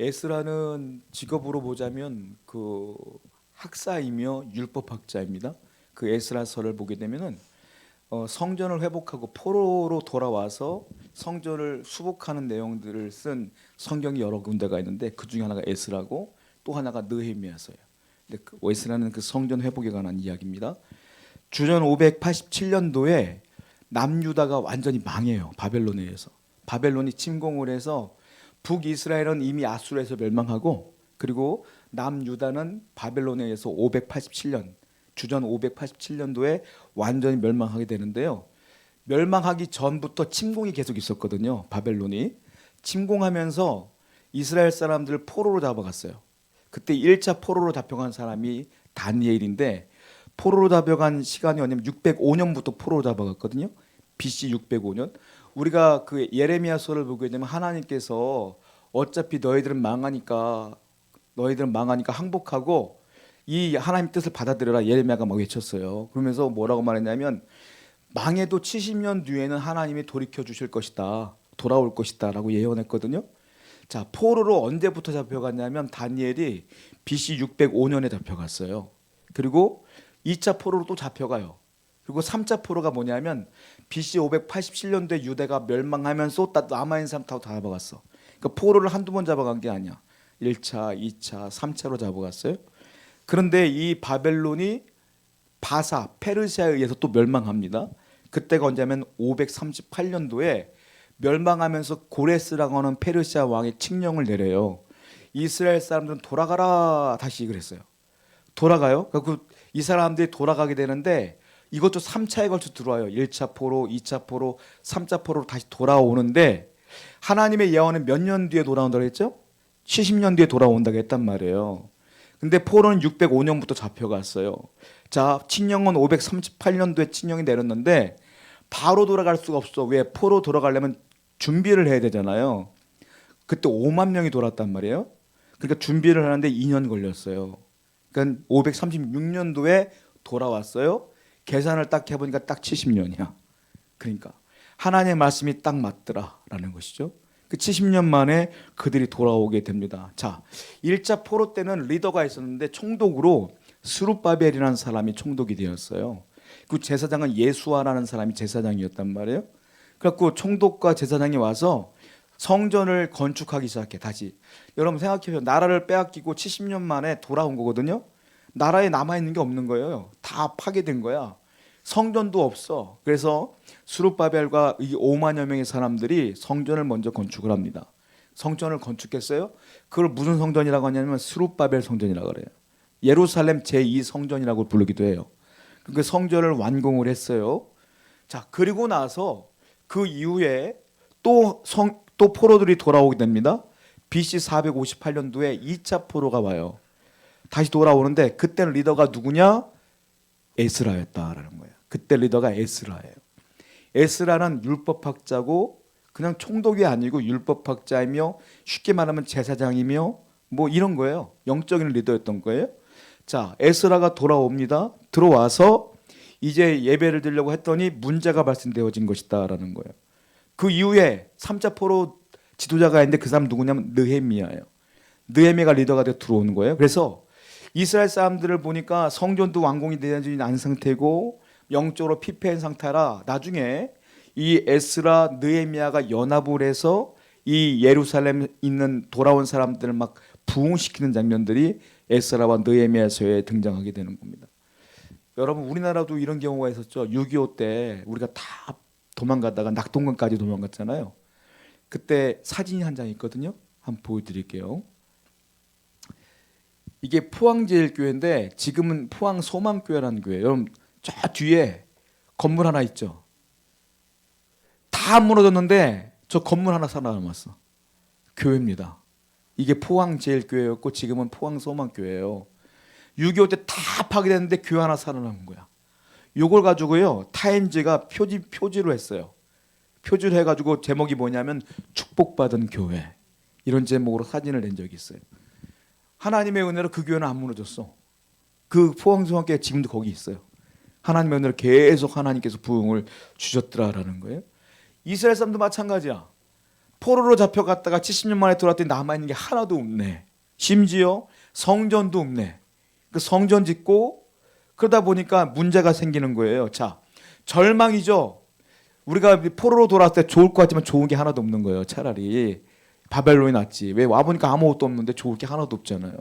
에스라는 직업으로 보자면 그 학사이며 율법학자입니다. 그 에스라서를 보게 되면은 성전을 회복하고 포로로 돌아와서 성전을 수복하는 내용들을 쓴 성경이 여러 군데가 있는데 그 중에 하나가 에스라고 또 하나가 느헤미야서예요. 근데 에스라는 그 성전 회복에 관한 이야기입니다. 주전 587년도에 남유다가 완전히 망해요. 바벨론에 의해서. 바벨론이 침공을 해서 북이스라엘은 이미 아수르에서 멸망하고 그리고 남유다는 바벨론에 의해서 587년 주전 587년도에 완전히 멸망하게 되는데요. 멸망하기 전부터 침공이 계속 있었거든요. 바벨론이 침공하면서 이스라엘 사람들을 포로로 잡아갔어요. 그때 1차 포로로 잡혀간 사람이 다니엘인데 포로로 잡혀간 시간이 뭐냐면 605년부터 포로로 잡아갔거든요. BC 605년. 우리가 그 예레미야서를 보게 되면 하나님께서 어차피 너희들은 망하니까 항복하고 이 하나님 뜻을 받아들여라 예레미야가 막 외쳤어요. 그러면서 뭐라고 말했냐면 망해도 70년 뒤에는 하나님이 돌이켜 주실 것이다. 돌아올 것이다라고 예언했거든요. 자, 포로로 언제부터 잡혀갔냐면 다니엘이 BC 605년에 잡혀갔어요. 그리고 2차 포로로 또 잡혀가요. 그리고 3차 포로가 뭐냐면 BC 587년도에 유대가 멸망하면서 남아있는 사람 다 잡아갔어. 그러니까 포로를 한두 번 잡아간 게 아니야. 1차, 2차, 3차로 잡아갔어요. 그런데 이 바벨론이 바사, 페르시아에 의해서 또 멸망합니다. 그때가 언제냐면 538년도에 멸망하면서 고레스라고 하는 페르시아 왕의 칙령을 내려요. 이스라엘 사람들은 돌아가라 다시 그랬어요. 돌아가요. 그 이 사람들이 돌아가게 되는데 이것도 3차에 걸쳐 들어와요. 1차 포로, 2차 포로, 3차 포로로 다시 돌아오는데 하나님의 예언은 몇 년 뒤에 돌아온다고 했죠? 70년 뒤에 돌아온다고 했단 말이에요. 근데 포로는 605년부터 잡혀갔어요. 자, 칙령은 538년도에 칙령이 내렸는데 바로 돌아갈 수가 없어. 왜? 포로 돌아가려면 준비를 해야 되잖아요. 그때 5만 명이 돌았단 말이에요. 그러니까 준비를 하는데 2년 걸렸어요. 그러니까 536년도에 돌아왔어요. 계산을 딱 해보니까 딱 70년이야. 그러니까 하나님의 말씀이 딱 맞더라라는 것이죠. 그 70년 만에 그들이 돌아오게 됩니다. 자, 1차 포로 때는 리더가 있었는데 총독으로 스룹바벨이라는 사람이 총독이 되었어요. 그 제사장은 예수아라는 사람이 제사장이었단 말이에요. 그래갖고 총독과 제사장이 와서 성전을 건축하기 시작해. 다시 여러분 생각해보세요. 나라를 빼앗기고 70년 만에 돌아온 거거든요. 나라에 남아있는 게 없는 거예요. 다 파괴된 거야. 성전도 없어. 그래서 스룹바벨과 이 5만여 명의 사람들이 성전을 먼저 건축을 합니다. 성전을 건축했어요. 그걸 무슨 성전이라고 하냐면 스룹바벨 성전이라고 그래요. 예루살렘 제2성전이라고 부르기도 해요. 그 성전을 완공을 했어요. 자, 그리고 나서 그 이후에 또 포로들이 돌아오게 됩니다. BC 458년도에 2차 포로가 와요. 다시 돌아오는데 그때는 리더가 누구냐? 에스라였다라는 거예요. 그때 리더가 에스라예요. 에스라는 율법학자고 그냥 총독이 아니고 율법학자이며 쉽게 말하면 제사장이며 뭐 이런 거예요. 영적인 리더였던 거예요. 자, 에스라가 돌아옵니다. 들어와서 이제 예배를 드리려고 했더니 문제가 발생되어진 것이다라는 거예요. 그 이후에 3차 포로 지도자가 있는데 그 사람 누구냐면 느헤미야예요. 느헤미야가 리더가 되어 들어오는 거예요. 그래서 이스라엘 사람들을 보니까 성전도 완공이 되지 않은 상태고 영적으로 피폐한 상태라 나중에 이 에스라 느헤미야가 연합을 해서 이 예루살렘 있는 돌아온 사람들을 막 부흥시키는 장면들이 에스라와 느헤미야서에 등장하게 되는 겁니다. 여러분 우리나라도 이런 경우가 있었죠. 6.25 때 우리가 다 도망가다가 낙동강까지 도망갔잖아요. 그때 사진이 한 장 있거든요. 한번 보여드릴게요. 이게 포항제일교회인데 지금은 포항 소망교회라는 교회예요. 여러분 저 뒤에 건물 하나 있죠. 다 무너졌는데 저 건물 하나 살아남았어. 교회입니다. 이게 포항제일교회였고 지금은 포항 소망교회예요. 6.25 때 다 파괴됐는데 교회 하나 살아남은 거야. 요걸 가지고요 타임즈가 표지로 했어요. 표지를 해가지고 제목이 뭐냐면 축복받은 교회 이런 제목으로 사진을 낸 적이 있어요. 하나님의 은혜로 그 교회는 안 무너졌어. 그 포항소망교회 지금도 거기 있어요. 하나님의 은혜로 계속 하나님께서 부흥을 주셨더라라는 거예요. 이스라엘 사람도 마찬가지야. 포로로 잡혀갔다가 70년 만에 돌아왔더니 남아있는 게 하나도 없네. 심지어 성전도 없네. 그 성전 짓고 그러다 보니까 문제가 생기는 거예요. 자, 절망이죠. 우리가 포로로 돌아왔을 때 좋을 것 같지만 좋은 게 하나도 없는 거예요. 차라리 바벨론이 낫지. 왜 와보니까 아무것도 없는데 좋을 게 하나도 없잖아요.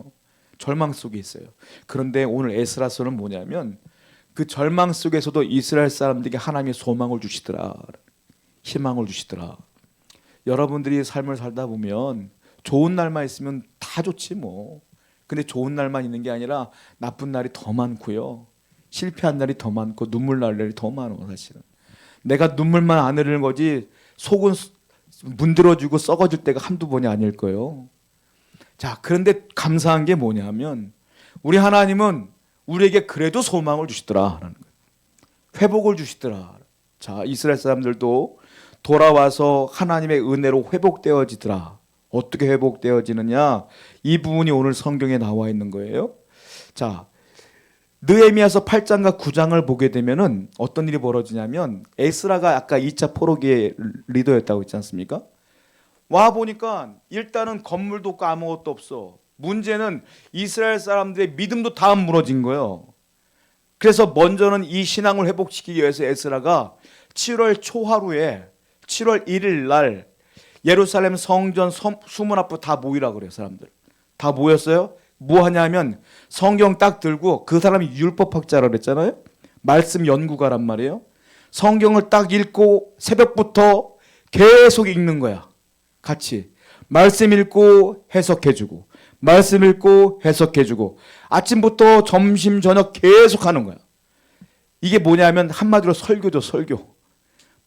절망 속에 있어요. 그런데 오늘 에스라서는 뭐냐면 그 절망 속에서도 이스라엘 사람들에게 하나님의 소망을 주시더라. 희망을 주시더라. 여러분들이 삶을 살다 보면 좋은 날만 있으면 다 좋지 뭐. 근데 좋은 날만 있는 게 아니라 나쁜 날이 더 많고요. 실패한 날이 더 많고 눈물 날 날이 더 많아 사실은. 내가 눈물만 안 흐르는 거지 속은 문드러지고 썩어질 때가 한두 번이 아닐 거예요. 자, 그런데 감사한 게 뭐냐면 우리 하나님은 우리에게 그래도 소망을 주시더라라는 거예요. 회복을 주시더라. 자, 이스라엘 사람들도 돌아와서 하나님의 은혜로 회복되어지더라. 어떻게 회복되어지느냐? 이 부분이 오늘 성경에 나와 있는 거예요. 자, 느헤미야서 8장과 9장을 보게 되면은 어떤 일이 벌어지냐면 에스라가 아까 2차 포로기의 리더였다고 했지 않습니까? 와 보니까 일단은 건물도 없고 아무것도 없어. 문제는 이스라엘 사람들의 믿음도 다 무너진 거예요. 그래서 먼저는 이 신앙을 회복시키기 위해서 에스라가 7월 초하루에 7월 1일 날 예루살렘 성전 수문 앞으로 다 모이라 그래요. 사람들 다 모였어요. 뭐 하냐면 성경 딱 들고, 그 사람이 율법학자라 그랬잖아요. 말씀 연구가란 말이에요. 성경을 딱 읽고 새벽부터 계속 읽는 거야. 같이 말씀 읽고 해석해주고 말씀 읽고 해석해주고 아침부터 점심 저녁 계속 하는 거야. 이게 뭐냐면 한마디로 설교죠. 설교.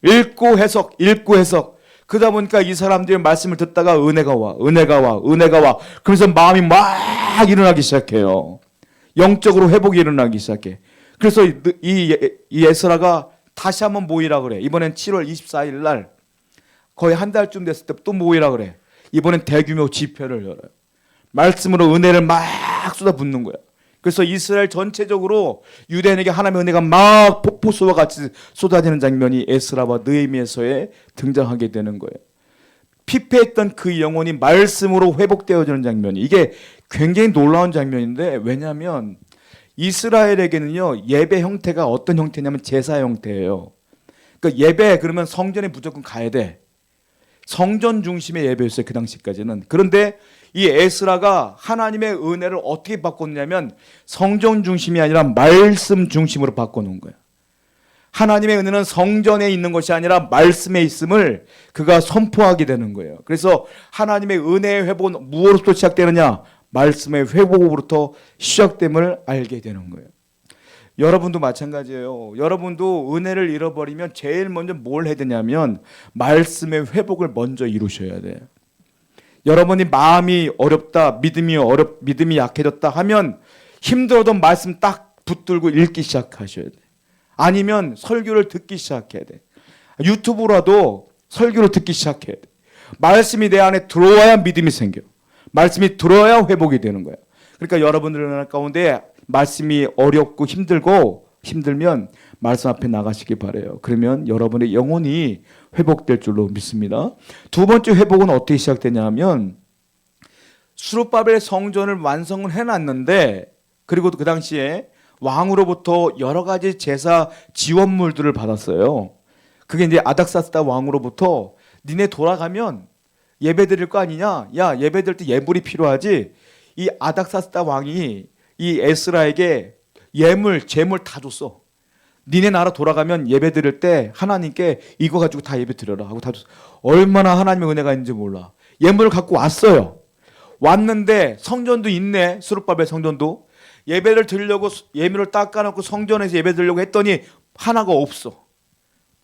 읽고 해석 읽고 해석. 그러다 보니까 이 사람들이 말씀을 듣다가 은혜가 와 은혜가 와 은혜가 와. 그래서 마음이 막 일어나기 시작해요. 영적으로 회복이 일어나기 시작해. 그래서 이 에스라가 다시 한번 모이라 그래. 이번엔 7월 24일 날 거의 한 달쯤 됐을 때 또 모이라 그래. 이번엔 대규모 집회를 열어요. 말씀으로 은혜를 막 쏟아붓는 거야. 그래서 이스라엘 전체적으로 유대인에게 하나님의 은혜가 막 폭포수와 같이 쏟아지는 장면이 에스라와 느헤미야서에 등장하게 되는 거예요. 피폐했던 그 영혼이 말씀으로 회복되어지는 장면이, 이게 굉장히 놀라운 장면인데, 왜냐하면 이스라엘에게는요 예배 형태가 어떤 형태냐면 제사 형태예요. 그러니까 예배 그러면 성전에 무조건 가야 돼. 성전 중심의 예배였어요 그 당시까지는. 그런데 이 에스라가 하나님의 은혜를 어떻게 바꿨냐면 성전 중심이 아니라 말씀 중심으로 바꿔놓은 거예요. 하나님의 은혜는 성전에 있는 것이 아니라 말씀에 있음을 그가 선포하게 되는 거예요. 그래서 하나님의 은혜의 회복은 무엇으로부터 시작되느냐? 말씀의 회복으로부터 시작됨을 알게 되는 거예요. 여러분도 마찬가지예요. 여러분도 은혜를 잃어버리면 제일 먼저 뭘 해야 되냐면 말씀의 회복을 먼저 이루셔야 돼요. 여러분이 마음이 어렵다, 믿음이 약해졌다 하면 힘들어도 말씀 딱 붙들고 읽기 시작하셔야 돼. 아니면 설교를 듣기 시작해야 돼. 유튜브라도 설교를 듣기 시작해야 돼. 말씀이 내 안에 들어와야 믿음이 생겨. 말씀이 들어야 회복이 되는 거야. 그러니까 여러분들 가운데 말씀이 어렵고 힘들면 말씀 앞에 나가시기 바라요. 그러면 여러분의 영혼이 회복될 줄로 믿습니다. 두 번째 회복은 어떻게 시작되냐면 스룹바벨 성전을 완성을 해놨는데, 그리고 그 당시에 왕으로부터 여러 가지 제사 지원물들을 받았어요. 그게 이제 아닥사스다 왕으로부터 니네 돌아가면 예배 드릴 거 아니냐? 야, 예배 드릴 때 예물이 필요하지? 이 아닥사스다 왕이 이 에스라에게 재물 다 줬어. 니네 나라 돌아가면 예배 드릴 때 하나님께 이거 가지고 다 예배 드려라 하고 다 줬어. 얼마나 하나님의 은혜가 있는지 몰라. 예물을 갖고 왔어요. 왔는데 성전도 있네. 스룹바벨 성전도. 예배를 드리려고 예물을 닦아놓고 성전에서 예배 드리려고 했더니 하나가 없어.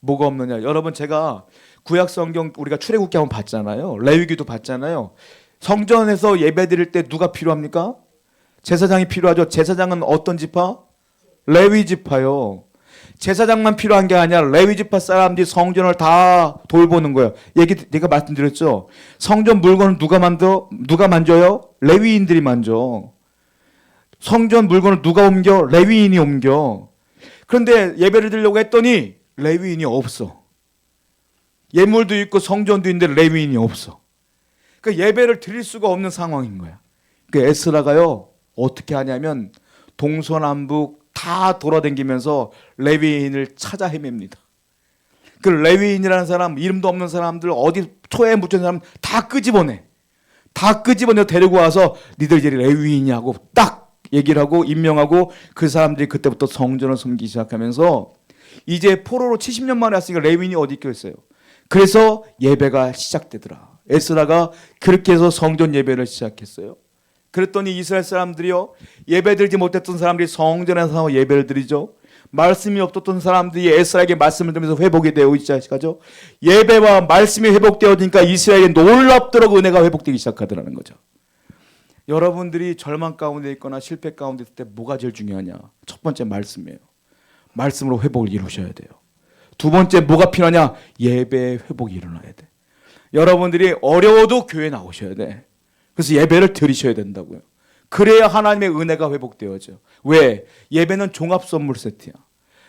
뭐가 없느냐? 여러분, 제가 구약 성경 우리가 출애굽기 한번 봤잖아요. 레위기도 봤잖아요. 성전에서 예배 드릴 때 누가 필요합니까? 제사장이 필요하죠. 제사장은 어떤 지파? 레위 지파요. 제사장만 필요한 게 아니라 레위 지파 사람들이 성전을 다 돌보는 거예요. 내가 말씀드렸죠. 성전 물건을 누가 만져요? 레위인들이 만져. 성전 물건을 누가 옮겨? 레위인이 옮겨. 그런데 예배를 드리려고 했더니 레위인이 없어. 예물도 있고 성전도 있는데 레위인이 없어. 그러니까 예배를 드릴 수가 없는 상황인 거야. 그 에스라가요 어떻게 하냐면 동서남북 다 돌아다니면서 레위인을 찾아 헤맵니다. 그 레위인이라는 사람, 이름도 없는 사람들, 어디 토에 묻힌 사람 다 끄집어내. 다 끄집어내 데리고 와서 니들 이제 레위인이냐고 딱 얘기를 하고 임명하고 그 사람들이 그때부터 성전을 섬기기 시작하면서 이제 포로로 70년 만에 왔으니까 레위인이 어디 있겠어요. 그래서 예배가 시작되더라. 에스라가 그렇게 해서 성전 예배를 시작했어요. 그랬더니 이스라엘 사람들이요, 예배 드리지 못했던 사람들이 성전에서 예배를 드리죠. 말씀이 없었던 사람들이 에스라에게 말씀을 들으면서 회복이 되고 시작하죠. 예배와 말씀이 회복되어지니까 이스라엘에 놀랍도록 은혜가 회복되기 시작하더라는 거죠. 여러분들이 절망 가운데 있거나 실패 가운데 있을 때 뭐가 제일 중요하냐? 첫 번째 말씀이에요. 말씀으로 회복을 이루셔야 돼요. 두 번째 뭐가 필요하냐? 예배의 회복이 일어나야 돼. 여러분들이 어려워도 교회 나오셔야 돼. 그래서 예배를 드리셔야 된다고요. 그래야 하나님의 은혜가 회복되어져. 왜? 예배는 종합 선물 세트야.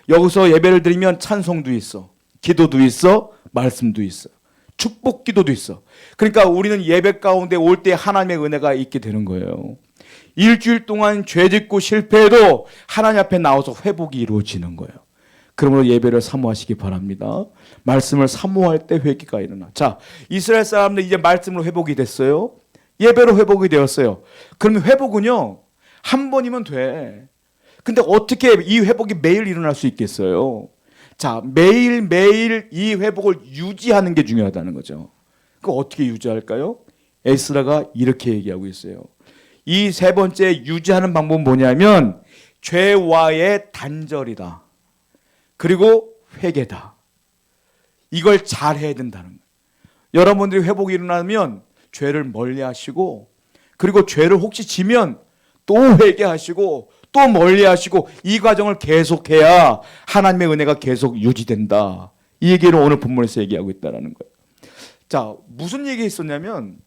여기서 예배를 드리면 찬송도 있어, 기도도 있어, 말씀도 있어, 축복 기도도 있어. 그러니까 우리는 예배 가운데 올 때 하나님의 은혜가 있게 되는 거예요. 일주일 동안 죄 짓고 실패해도 하나님 앞에 나와서 회복이 이루어지는 거예요. 그러므로 예배를 사모하시기 바랍니다. 말씀을 사모할 때 회개가 일어나. 자, 이스라엘 사람들 이제 말씀으로 회복이 됐어요. 예배로 회복이 되었어요. 그러면 회복은요, 한 번이면 돼. 근데 어떻게 이 회복이 매일 일어날 수 있겠어요? 자, 매일매일 이 회복을 유지하는 게 중요하다는 거죠. 그거 어떻게 유지할까요? 에스라가 이렇게 얘기하고 있어요. 이 세 번째 유지하는 방법은 뭐냐면 죄와의 단절이다. 그리고 회개다. 이걸 잘 해야 된다는 거예요. 여러분들이 회복이 일어나면 죄를 멀리하시고, 그리고 죄를 혹시 지면 또 회개하시고 또 멀리하시고, 이 과정을 계속해야 하나님의 은혜가 계속 유지된다. 이 얘기를 오늘 본문에서 얘기하고 있다는 거예요. 자, 무슨 얘기 있었냐면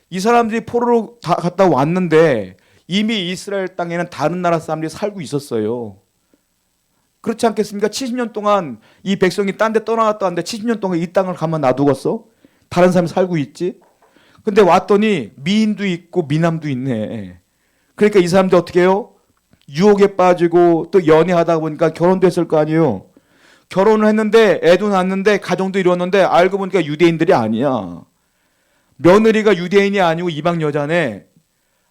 이 사람들이 포로로 다 갔다 왔는데 이미 이스라엘 땅에는 다른 나라 사람들이 살고 있었어요. 그렇지 않겠습니까? 70년 동안 이 백성이 딴 데 떠나갔다 왔는데 70년 동안 이 땅을 가만 놔두겠어? 다른 사람이 살고 있지? 근데 왔더니 미인도 있고 미남도 있네. 그러니까 이 사람들 어떻게 해요? 유혹에 빠지고 또 연애하다 보니까 결혼도 했을 거 아니에요. 결혼을 했는데 애도 낳았는데 가정도 이루었는데 알고 보니까 유대인들이 아니야. 며느리가 유대인이 아니고 이방 여자네.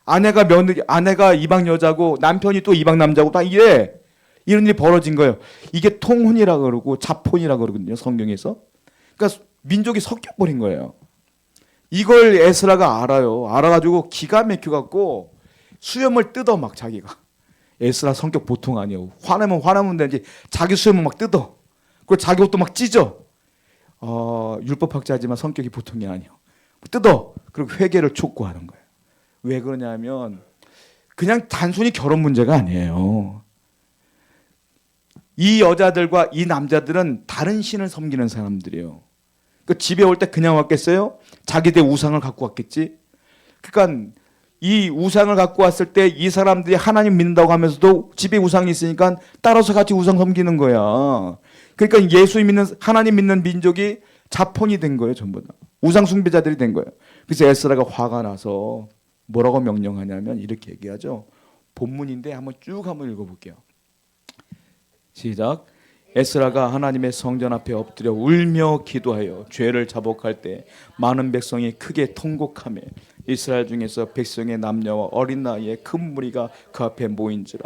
아내가 이방 여자고 남편이 또 이방 남자고 다 이래. 이런 일이 벌어진 거예요. 이게 통혼이라 그러고 자폰이라 그러거든요, 성경에서. 그러니까 민족이 섞여버린 거예요. 이걸 에스라가 알아요. 알아가지고 기가 막혀갖고 수염을 뜯어 막 자기가. 에스라 성격 보통 아니에요. 화내면 되지. 자기 수염을 막 뜯어. 그리고 자기 옷도 막 찢어. 율법학자지만 성격이 보통이 아니에요. 뜯어. 그리고 회개를 촉구하는 거예요. 왜 그러냐면 그냥 단순히 결혼 문제가 아니에요. 이 여자들과 이 남자들은 다른 신을 섬기는 사람들이에요. 그 집에 올 때 그냥 왔겠어요? 자기들 우상을 갖고 왔겠지? 그러니까 이 우상을 갖고 왔을 때 이 사람들이 하나님 믿는다고 하면서도 집에 우상이 있으니까 따라서 같이 우상 섬기는 거야. 그러니까 예수 믿는, 하나님 믿는 민족이 자폰이 된 거예요, 전부 다. 우상 숭배자들이 된 거예요. 그래서 에스라가 화가 나서 뭐라고 명령하냐면 이렇게 얘기하죠. 본문인데 한번 읽어볼게요. 시작. 에스라가 하나님의 성전 앞에 엎드려 울며 기도하여 죄를 자복할 때 많은 백성이 크게 통곡하며 이스라엘 중에서 백성의 남녀와 어린 나이에 큰 무리가 그 앞에 모인지라.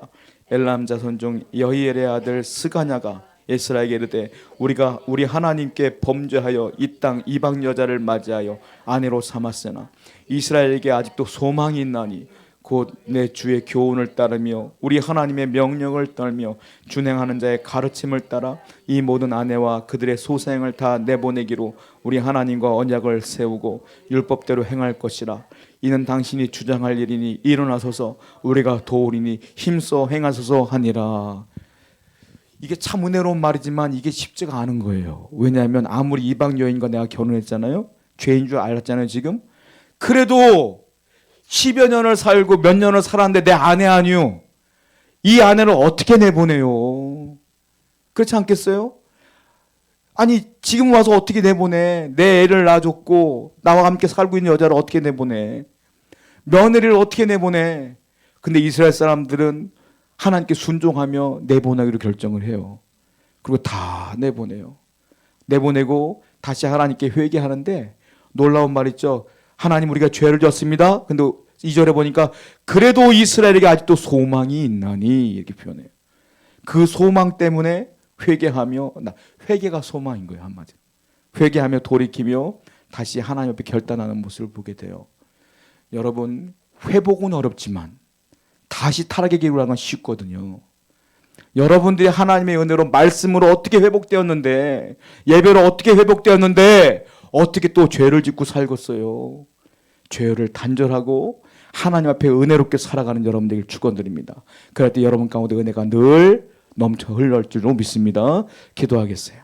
엘람 자손 중 여히엘의 아들 스가냐가 에스라에게 이르되 우리가 우리 하나님께 범죄하여 이 땅 이방 여자를 맞이하여 아내로 삼았으나 이스라엘에게 아직도 소망이 있나니 곧 내 주의 교훈을 따르며 우리 하나님의 명령을 떨며 준행하는 자의 가르침을 따라 이 모든 아내와 그들의 소생을 다 내보내기로 우리 하나님과 언약을 세우고 율법대로 행할 것이라. 이는 당신이 주장할 일이니 일어나소서 우리가 도우리니 힘써 행하소서 하니라. 이게 참 은혜로운 말이지만 이게 쉽지가 않은 거예요. 왜냐하면 아무리 이방 여인과 내가 결혼했잖아요. 죄인 줄 알았잖아요 지금. 그래도 10여 년을 살고 몇 년을 살았는데 내 아내 아니요. 이 아내를 어떻게 내보내요? 그렇지 않겠어요? 아니 지금 와서 어떻게 내보내? 내 애를 낳아줬고 나와 함께 살고 있는 여자를 어떻게 내보내? 며느리를 어떻게 내보내? 근데 이스라엘 사람들은 하나님께 순종하며 내보내기로 결정을 해요. 그리고 다 내보내요. 내보내고 다시 하나님께 회개하는데 놀라운 말 있죠. 하나님 우리가 죄를 졌습니다. 근데 2절에 보니까 그래도 이스라엘에게 아직도 소망이 있나니 이렇게 표현해요. 그 소망 때문에 회개하며 회개가 소망인 거예요. 한마디로. 회개하며 돌이키며 다시 하나님 앞에 결단하는 모습을 보게 돼요. 여러분 회복은 어렵지만 다시 타락의 길로 가는 건 쉽거든요. 여러분들이 하나님의 은혜로 말씀으로 어떻게 회복되었는데 예배로 어떻게 회복되었는데 어떻게 또 죄를 짓고 살겠어요. 죄를 단절하고 하나님 앞에 은혜롭게 살아가는 여러분들에게 축원드립니다. 그럴 때 여러분 가운데 은혜가 늘 넘쳐 흘러올 줄로 믿습니다. 기도하겠어요.